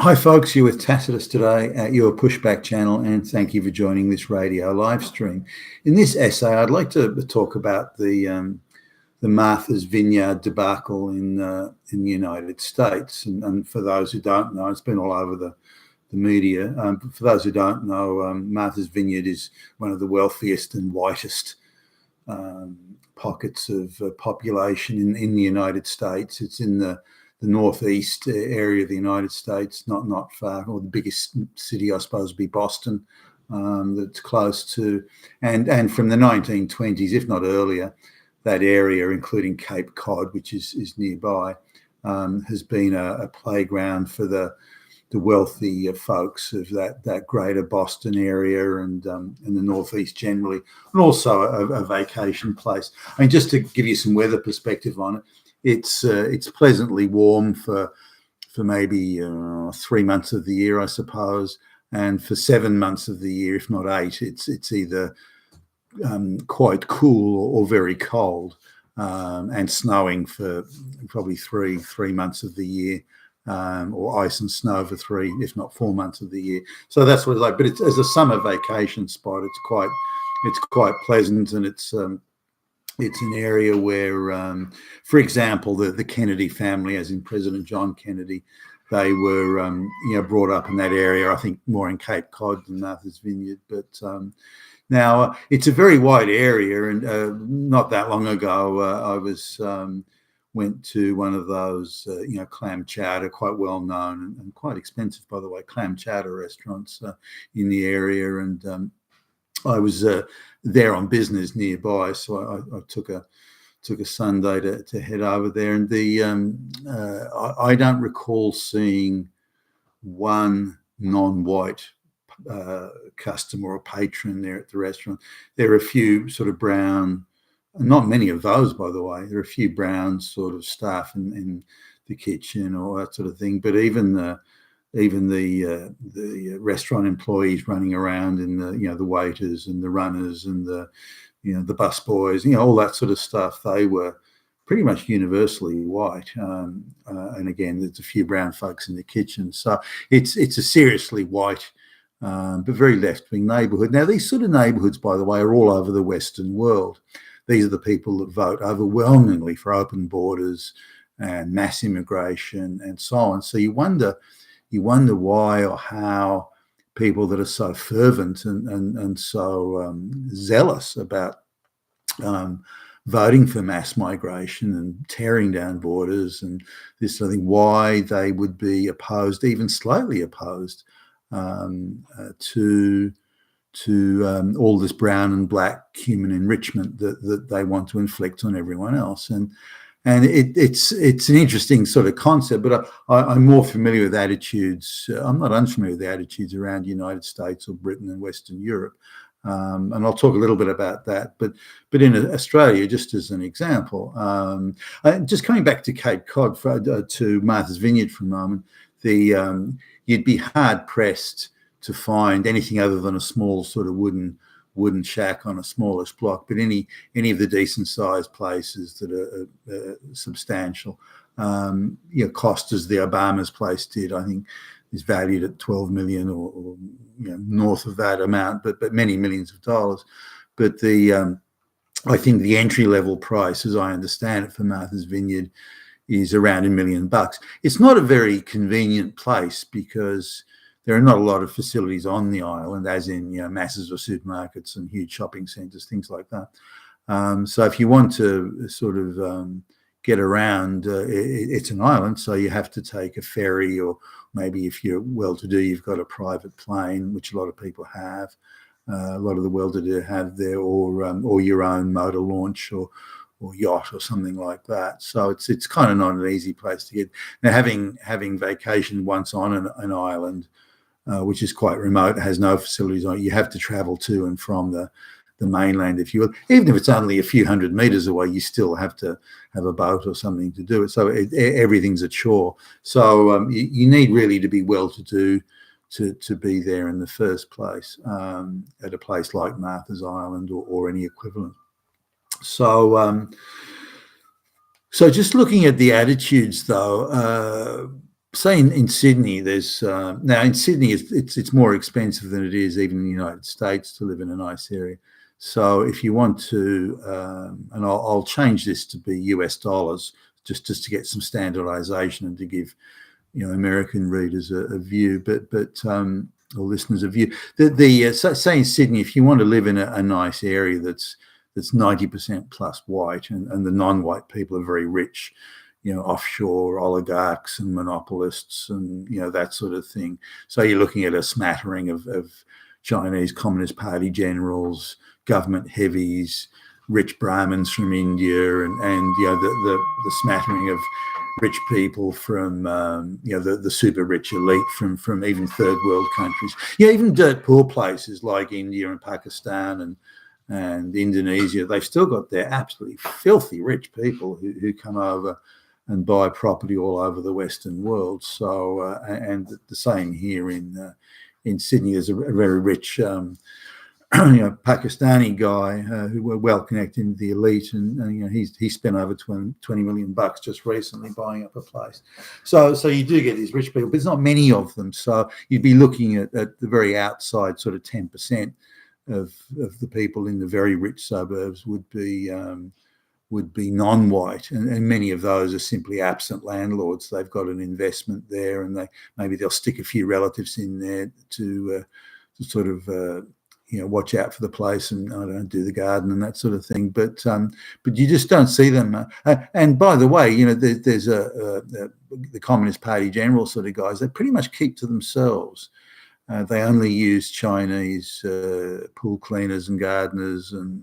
Hi folks, you're with Tacitus today at your Pushback channel, and thank you for joining this radio live stream. In this essay, I'd like to talk about the Marthas Vineyard debacle in the United States. And for those who don't know, it's been all over the media. For those who don't know, Marthas Vineyard is one of the wealthiest and whitest pockets of population in the United States. It's in the northeast area of the United States, not far, or the biggest city, I suppose, would be Boston, that's close to, and from the 1920s, if not earlier, that area, including Cape Cod, which is nearby, has been a playground for the wealthy folks of that greater Boston area and the northeast generally, and also a vacation place. I mean, just to give you some weather perspective on it, it's pleasantly warm for maybe 3 months of the year, I suppose, and for 7 months of the year, if not 8, it's either quite cool or very cold, and snowing for probably three months of the year, or ice and snow for 3, if not 4 months of the year. So that's what it's like. But it's as a summer vacation spot. It's quite pleasant, and it's an area where, for example, the Kennedy family, as in President John Kennedy, they were brought up in that area. I think more in Cape Cod than Martha's Vineyard, but now it's a very wide area. And not that long ago, I went to one of those clam chowder, quite well known and quite expensive, by the way, clam chowder restaurants in the area, and I was there on business nearby, so I took a Sunday to head over there, and I don't recall seeing one non-white customer or patron there at the restaurant. There are a few sort of brown, not many of those, by the way. There are a few brown sort of staff in the kitchen or that sort of thing, but even the restaurant employees running around, and the waiters and the runners and the bus boys, all that sort of stuff, they were pretty much universally white. And again, there's a few brown folks in the kitchen. So it's a seriously white, but very left-wing neighbourhood. Now, these sort of neighbourhoods, by the way, are all over the Western world. These are the people that vote overwhelmingly for open borders and mass immigration and so on. So you wonder why or how people that are so fervent and so zealous about voting for mass migration and tearing down borders and this sort of thing, why they would be opposed, even slightly opposed, to all this brown and black human enrichment that they want to inflict on everyone else. And it's an interesting sort of concept, but I'm more familiar with attitudes. I'm not unfamiliar with the attitudes around the United States or Britain and Western Europe, and I'll talk a little bit about that. But in Australia, just as an example, just coming back to Cape Cod to Martha's Vineyard for a moment, you'd be hard pressed to find anything other than a small sort of wooden shack on a smallish block, but any of the decent sized places that are substantial, cost as the Obama's place did, I think, is valued at 12 million or north of that amount, but many millions of dollars. But I think the entry level price, as I understand it, for Martha's Vineyard is around $1 million. It's not a very convenient place because there are not a lot of facilities on the island, as in masses of supermarkets and huge shopping centres, things like that. So if you want to sort of get around, it's an island, so you have to take a ferry, or maybe if you're well-to-do, you've got a private plane, which a lot of people have. A lot of the well-to-do have there, or your own motor launch or yacht or something like that. So it's kind of not an easy place to get. Now, having vacationed once on an island, which is quite remote, has no facilities on it, you have to travel to and from the mainland, if you will. Even if it's only a few hundred meters away, you still have to have a boat or something to do it. So everything's at shore. So you need really to be well-to-do to be there in the first place, at a place like Martha's Island or any equivalent. So just looking at the attitudes, though, say in Sydney, there's now in Sydney it's more expensive than it is even in the United States to live in a nice area. So if you want to, and I'll change this to be US dollars just to get some standardization and to give American readers a view, or listeners a view. Say in Sydney, if you want to live in a nice area that's 90% plus white, and the non-white people are very rich, offshore oligarchs and monopolists and that sort of thing. So you're looking at a smattering of Chinese Communist Party generals, government heavies, rich Brahmins from India, and the smattering of rich people from the super rich elite from even third world countries. Even dirt poor places like India and Pakistan and Indonesia, they've still got their absolutely filthy rich people who come over and buy property all over the Western world. So and the same here in Sydney. There's a very rich Pakistani guy who were well connected in the elite, and he spent over $20 million just recently buying up a place. So you do get these rich people, but there's not many of them. So you'd be looking at the very outside, sort of 10% of the people in the very rich suburbs would be non-white, and many of those are simply absent landlords. They've got an investment there, and maybe they'll stick a few relatives in there to sort of watch out for the place and do the garden and that sort of thing. But you just don't see them. And by the way, there's the Communist Party general sort of guys. They pretty much keep to themselves. They only use Chinese pool cleaners and gardeners and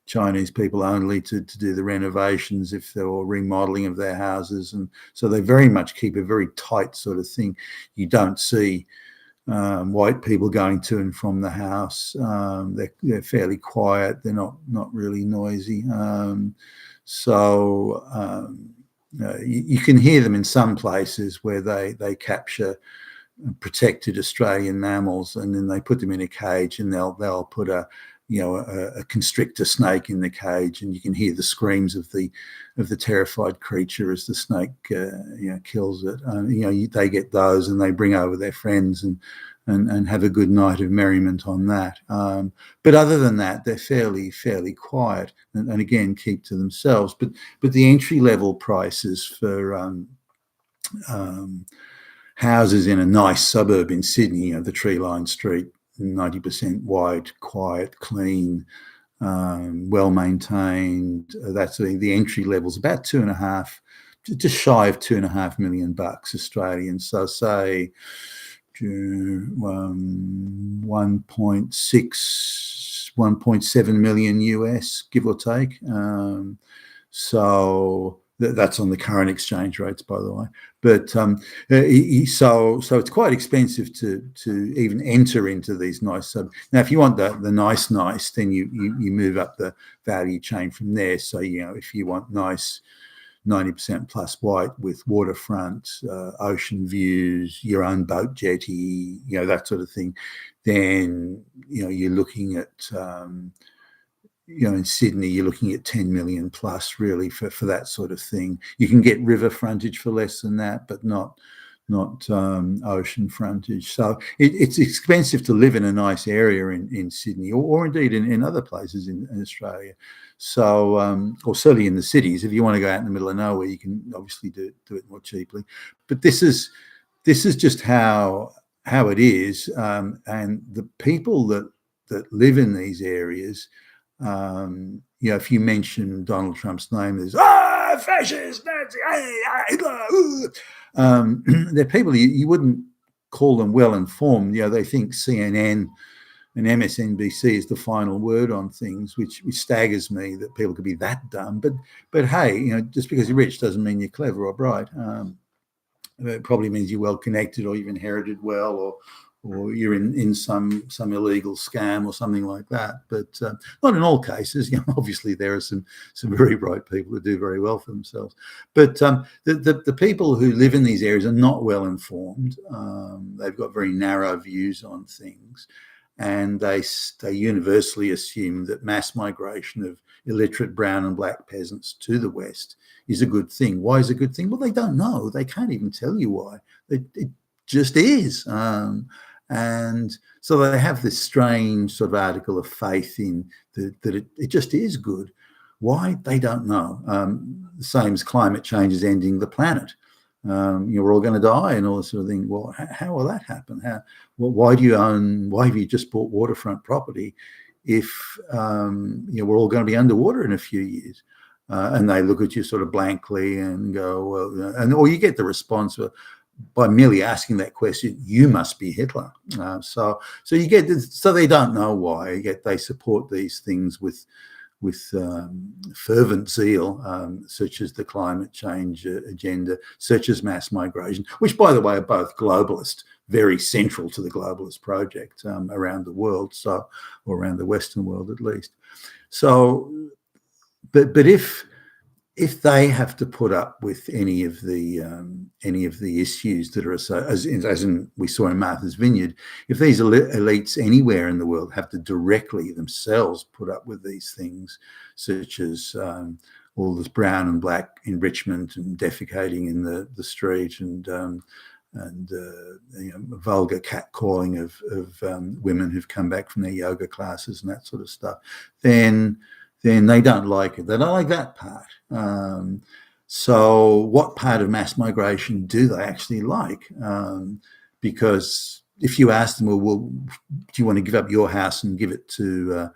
Chinese people only to do the renovations if they're remodeling of their houses. And so they very much keep a very tight sort of thing. You don't see white people going to and from the house. They're fairly quiet. They're not really noisy. You can hear them in some places where they capture protected Australian mammals, and then they put them in a cage, and they'll put a constrictor snake in the cage, and you can hear the screams of the terrified creature as the snake kills it. They get those, and they bring over their friends and have a good night of merriment on that. But other than that, they're fairly quiet, and again keep to themselves. But the entry level prices for houses in a nice suburb in Sydney, the tree-lined street, 90% white, quiet, clean, well maintained. That's the entry level's about just shy of $2.5 million Australian. So say 1.7 million US, give or take. So that's on the current exchange rates, by the way. But so it's quite expensive to even enter into these nice suburbs. Now, if you want the nice, then you move up the value chain from there. So if you want nice 90% plus white with waterfront, ocean views, your own boat jetty, that sort of thing, then you're looking at in Sydney, you're looking at 10 million plus really for that sort of thing. You can get river frontage for less than that, but not ocean frontage. So it's expensive to live in a nice area in Sydney, or indeed in other places in Australia. So, or certainly in the cities. If you want to go out in the middle of nowhere, you can obviously do it more cheaply. But this is just how it is, and the people that live in these areas. If you mention Donald Trump's name, there's fascist, Nazi, Hitler. They're people you wouldn't call them well informed. They think CNN and MSNBC is the final word on things, which staggers me that people could be that dumb. But hey, just because you're rich doesn't mean you're clever or bright. It probably means you're well connected, or you've inherited well, or you're in some illegal scam or something like that. But not in all cases. Obviously there are some very bright people who do very well for themselves. But the people who live in these areas are not well informed. They've got very narrow views on things, and they universally assume that mass migration of illiterate brown and black peasants to the West is a good thing. Why is it a good thing? Well, they don't know. They can't even tell you why. It just is. And so they have this strange sort of article of faith in that it just is good. Why? They don't know. The same as climate change is ending the planet. We're all going to die and all this sort of thing. Well, how will that happen? Why have you just bought waterfront property if we're all going to be underwater in a few years? And they look at you sort of blankly and go, well, or you get the response by merely asking that question, you must be Hitler. So they don't know why, yet they support these things with fervent zeal, such as the climate change agenda, such as mass migration, which, by the way, are both globalist, very central to the globalist project around the world, or around the Western world at least. So, but if they have to put up with any of the issues that are as in we saw in Marthas Vineyard, if these elites anywhere in the world have to directly themselves put up with these things, such as all this brown and black enrichment and defecating in the street and vulgar catcalling of women who've come back from their yoga classes and that sort of stuff, then they don't like it. They don't like that part. So what part of mass migration do they actually like? Because if you ask them, well, do you want to give up your house and give it to,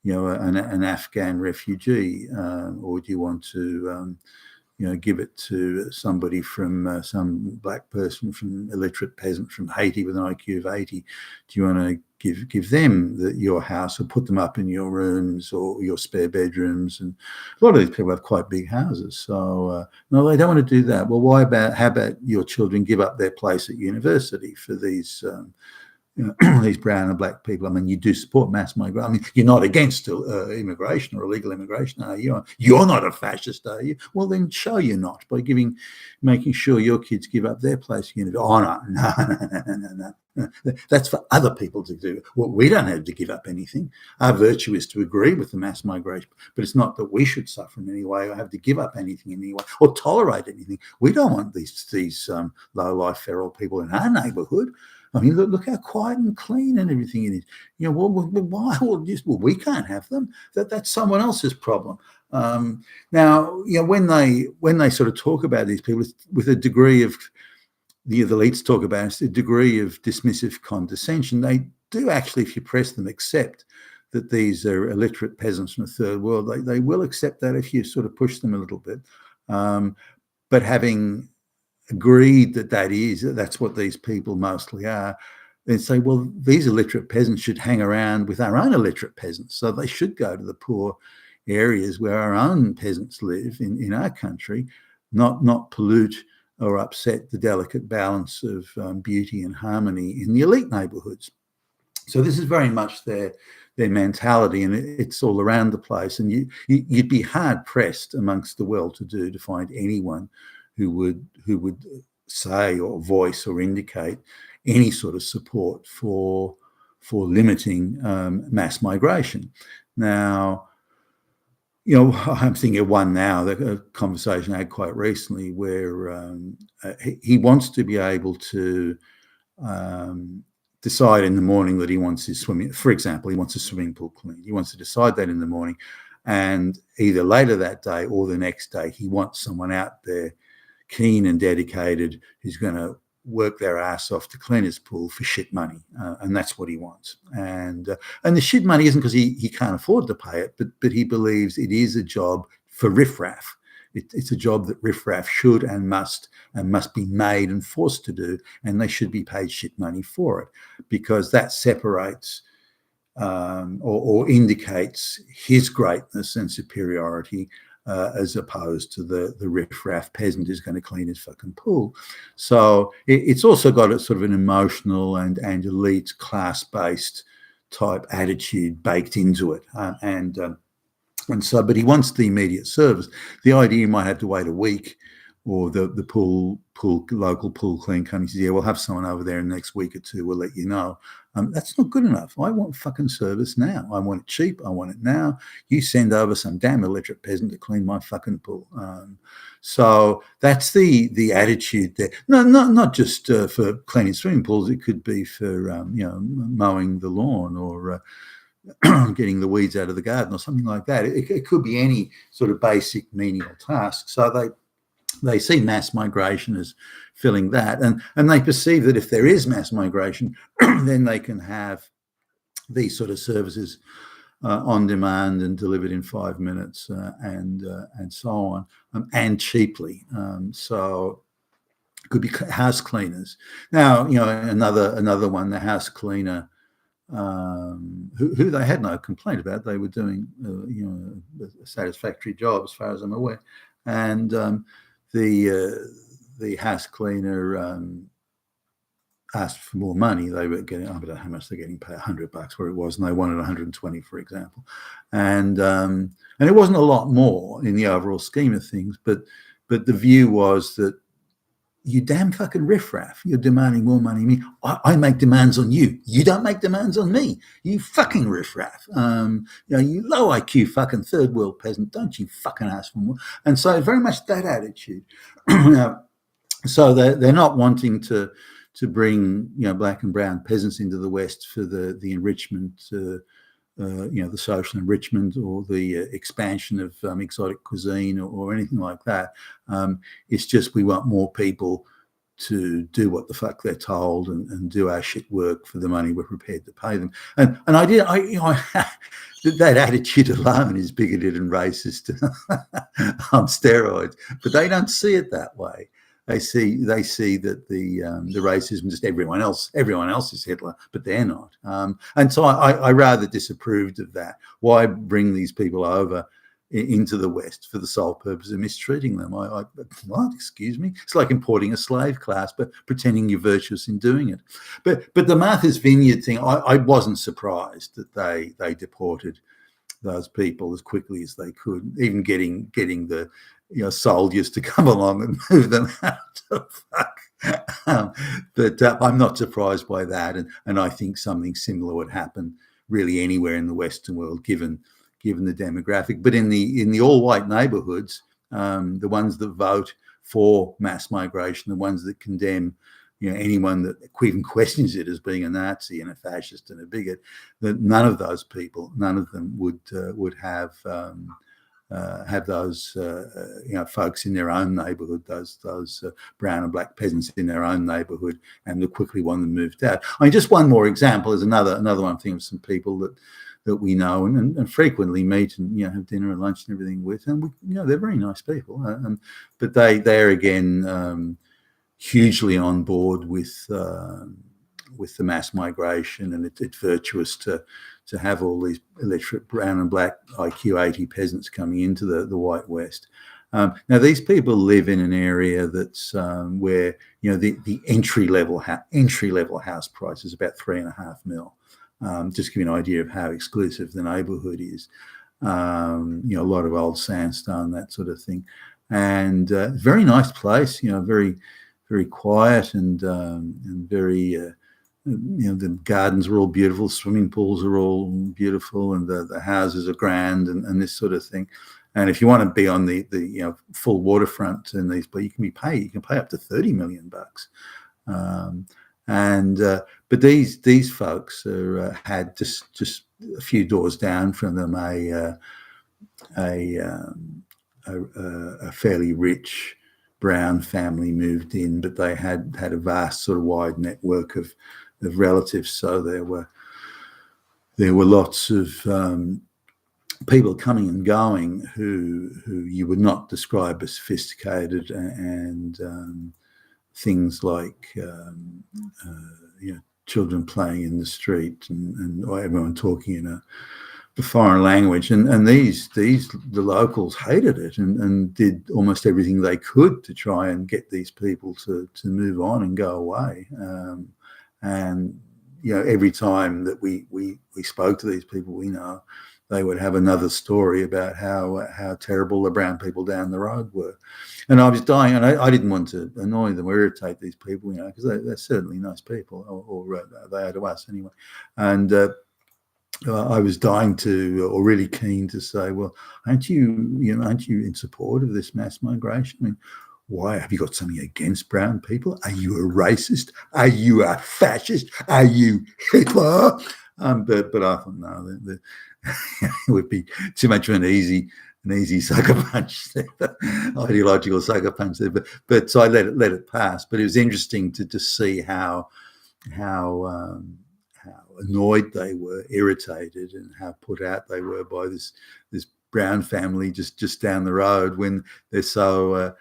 an Afghan refugee, or do you want to, give it to somebody from some black person, from illiterate peasant from Haiti with an IQ of 80? Do you want to give them your house or put them up in your rooms or your spare bedrooms? And a lot of these people have quite big houses. So no, they don't want to do that. Well, how about your children give up their place at university for these these brown and black people? I mean, you do support mass migration. I mean, you're not against immigration or illegal immigration, are you? You're not a fascist, are you? Well, then show you're not by making sure your kids give up their place. Oh, no. That's for other people to do. Well, we don't have to give up anything. Our virtue is to agree with the mass migration, but it's not that we should suffer in any way or have to give up anything in any way or tolerate anything. We don't want these low-life feral people in our neighbourhood. I mean, look how quiet and clean and everything it is. Why? Well, we can't have them. That's someone else's problem. Now, when they sort of talk about these people with a degree of the elites talk about a degree of dismissive condescension, they do actually, if you press them, accept that these are illiterate peasants from the third world. They will accept that if you sort of push them a little bit. But having agreed that's what these people mostly are, then say, well, these illiterate peasants should hang around with our own illiterate peasants. So they should go to the poor areas where our own peasants live in our country, not pollute or upset the delicate balance of beauty and harmony in the elite neighbourhoods. So this is very much their mentality, and it's all around the place. And you'd be hard pressed amongst the well-to-do to find anyone who would say or voice or indicate any sort of support for limiting mass migration. Now, I'm thinking of one now, a conversation I had quite recently where he wants to be able to decide in the morning that he wants his swimming, for example, he wants a swimming pool cleaned. He wants to decide that in the morning, and either later that day or the next day, he wants someone out there keen and dedicated who's going to work their ass off to clean his pool for shit money, and that's what he wants. And the shit money isn't because he can't afford to pay it, but he believes it is a job for riffraff. It's a job that riffraff should and must be made and forced to do, and they should be paid shit money for it, because that separates or indicates his greatness and superiority, as opposed to the riffraff peasant who's going to clean his fucking pool. So it's also got a sort of an emotional and elite class-based type attitude baked into it. And so, but he wants the immediate service. The idea you might have to wait a week or the local pool clean company says, yeah, we'll have someone over there in the next week or two, we'll let you know. That's not good enough. I want fucking service now. I want it cheap. I want it now. You send over some damn illiterate peasant to clean my fucking pool. So that's the attitude there. No, not just for cleaning swimming pools. It could be for mowing the lawn or getting the weeds out of the garden or something like that. It could be any sort of basic menial task. So they see mass migration as filling that, and they perceive that if there is mass migration, then they can have these sort of services on demand and delivered in 5 minutes and so on, and cheaply. So it could be house cleaners. Now, another one, the house cleaner, who they had no complaint about. They were doing a satisfactory job as far as I'm aware, and the house cleaner asked for more money. They were getting, I don't know how much they're getting paid, $100 where it was, and they wanted 120, for example. And it wasn't a lot more in the overall scheme of things, but the view was that you damn fucking riffraff, you're demanding more money. I make demands on you. You don't make demands on me. You fucking riffraff. You low IQ fucking third world peasant, don't you fucking ask for more. And so very much that attitude. So they're not wanting to bring black and brown peasants into the West for the enrichment, the social enrichment or the expansion of exotic cuisine or anything like that. It's just we want more people to do what the fuck they're told and do our shit work for the money we're prepared to pay them. And that attitude alone is bigoted and racist on steroids, but they don't see it that way. They see that the racism, just everyone else is Hitler, but they're not. And so I rather disapproved of that. Why bring these people over into the West for the sole purpose of mistreating them? What? Excuse me? It's like importing a slave class, but pretending you're virtuous in doing it. But the Marthas Vineyard thing, I wasn't surprised that they deported those people as quickly as they could, even getting the soldiers to come along and move them out to fuck. But I'm not surprised by that, and I think something similar would happen really anywhere in the Western world, given the demographic. But in the all-white neighbourhoods, the ones that vote for mass migration, the ones that condemn anyone that even questions it as being a Nazi and a fascist and a bigot, that none of those people, none of them would have those folks in their own neighbourhood, those brown and black peasants in their own neighbourhood, and would quickly want them moved out. I mean, just one more example is another one thing of some people that we know and frequently meet and have dinner and lunch and everything with, and they're very nice people, but they're again hugely on board with the mass migration, and it's virtuous to have all these illiterate brown and black IQ 80 peasants coming into the white West. Now these people live in an area that's where the entry level house price is about $3.5 million. Just to give you an idea of how exclusive the neighbourhood is. A lot of old sandstone, that sort of thing, and very nice place. Very, very quiet and very. The gardens are all beautiful, swimming pools are all beautiful, and the houses are grand and this sort of thing. And if you want to be on the full waterfront in these, but you can pay up to $30 million. But these folks had just a few doors down from them a fairly rich brown family moved in, but they had a vast sort of wide network of relatives. So there were lots of people coming and going who you would not describe as sophisticated, and things like children playing in the street and everyone talking in a foreign language, and the locals hated it and did almost everything they could to try and get these people to move on and go away. And every time that we spoke to these people, we know they would have another story about how terrible the brown people down the road were. And I was dying, and I didn't want to annoy them or irritate these people, because they're certainly nice people, or they are to us anyway. And I was dying to, or really keen to say, well, aren't you in support of this mass migration? I mean, why? Have you got something against brown people? Are you a racist? Are you a fascist? Are you Hitler? But I thought, no, it would be too much of an easy sucker punch, ideological sucker punch there. But so I let it pass. But it was interesting to see how annoyed they were, irritated, and how put out they were by this brown family just down the road, when they're so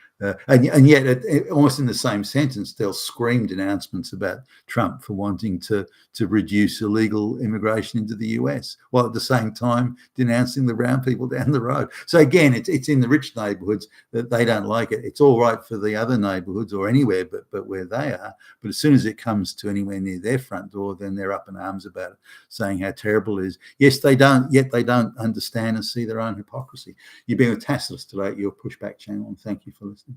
and yet almost in the same sentence they'll scream denouncements about Trump for wanting to reduce illegal immigration into the US, while at the same time denouncing the brown people down the road. So again, it's in the rich neighborhoods that they don't like it. It's all right for the other neighborhoods or anywhere but where they are. But as soon as it comes to anywhere near their front door, then they're up in arms about it, saying how terrible it is. Yes, they don't understand and see their own hypocrisy. You've been with Tacitus today at your Pushback channel, and thank you for listening.